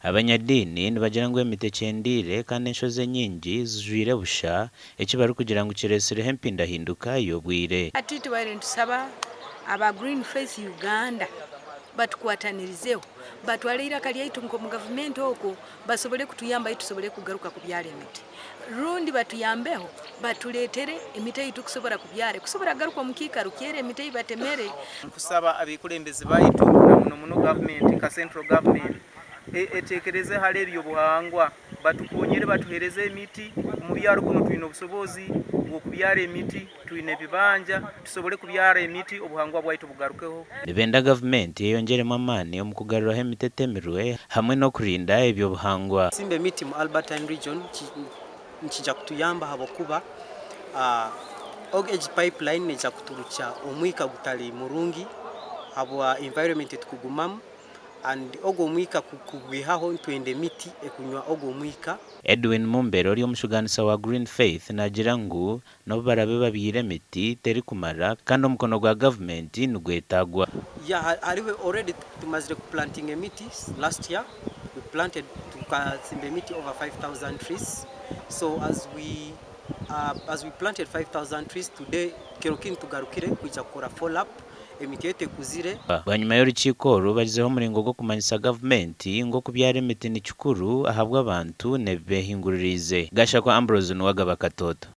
Abanyadiini nibagira ngu emiti ekyendire kandi enshozi nyingi zijwire busha ekibari kugira ngu kiresireho empindahinduka y'obwire. Ati tubaire ntusaba aba Green Face Uganda batukwatanirizeo batwale iraka lyaitu nko mu gavumenti okwo basobole kutuyamba tusobole kugaruka ku byala emiti. Rundi batuyambeho batuletere emiti yitu kusobora kubyala kusobora garuka mu kikaru kyere emiti batemere. Kusaba abikulembeze baitu na muno government ka central government etekereze hale eby'obuhangwa batukunyere batuhereze emiti mu byaro kuno twine obusobozi okubyara emiti twine ebibanja tusobole kubyara emiti obuhangwa bwaitu bugarukeho. Nibenda gavumenti eyongeremu amaani omu kugaruraho emiti etemirwe hamwe n'okurinda eby'obuhangwa. Simba emiti mu Albertine region nkija kutuyamba habwokuba age pipeline neja kuturukya omwika gutali murungi habwa environment tukugumamu and ogo mwika kugwihaho ntwende emiti ekunywa ogo mwika. Edwin Mumbere oli omushuganisa wa Green Faith nagira ngu nabo barabe babiyire emiti teri kumara kandi omukono gwa gavumenti nigwetagwa. Hariho already tumazire planting emiti last year. We planted tukasimba emiti over 5,000 trees. So as we planted 5,000 trees today kerokini tugarukire kuja kukora follow up emiti yete kuzire. Banyuma y'orukiiko bagizeho omuringo gwo kumanyisa gavumenti ngo kubyara emiti ni kikuru ahabwa abantu nebehinguririze. Gasha kwa Ambrose Nwagaba Katoto.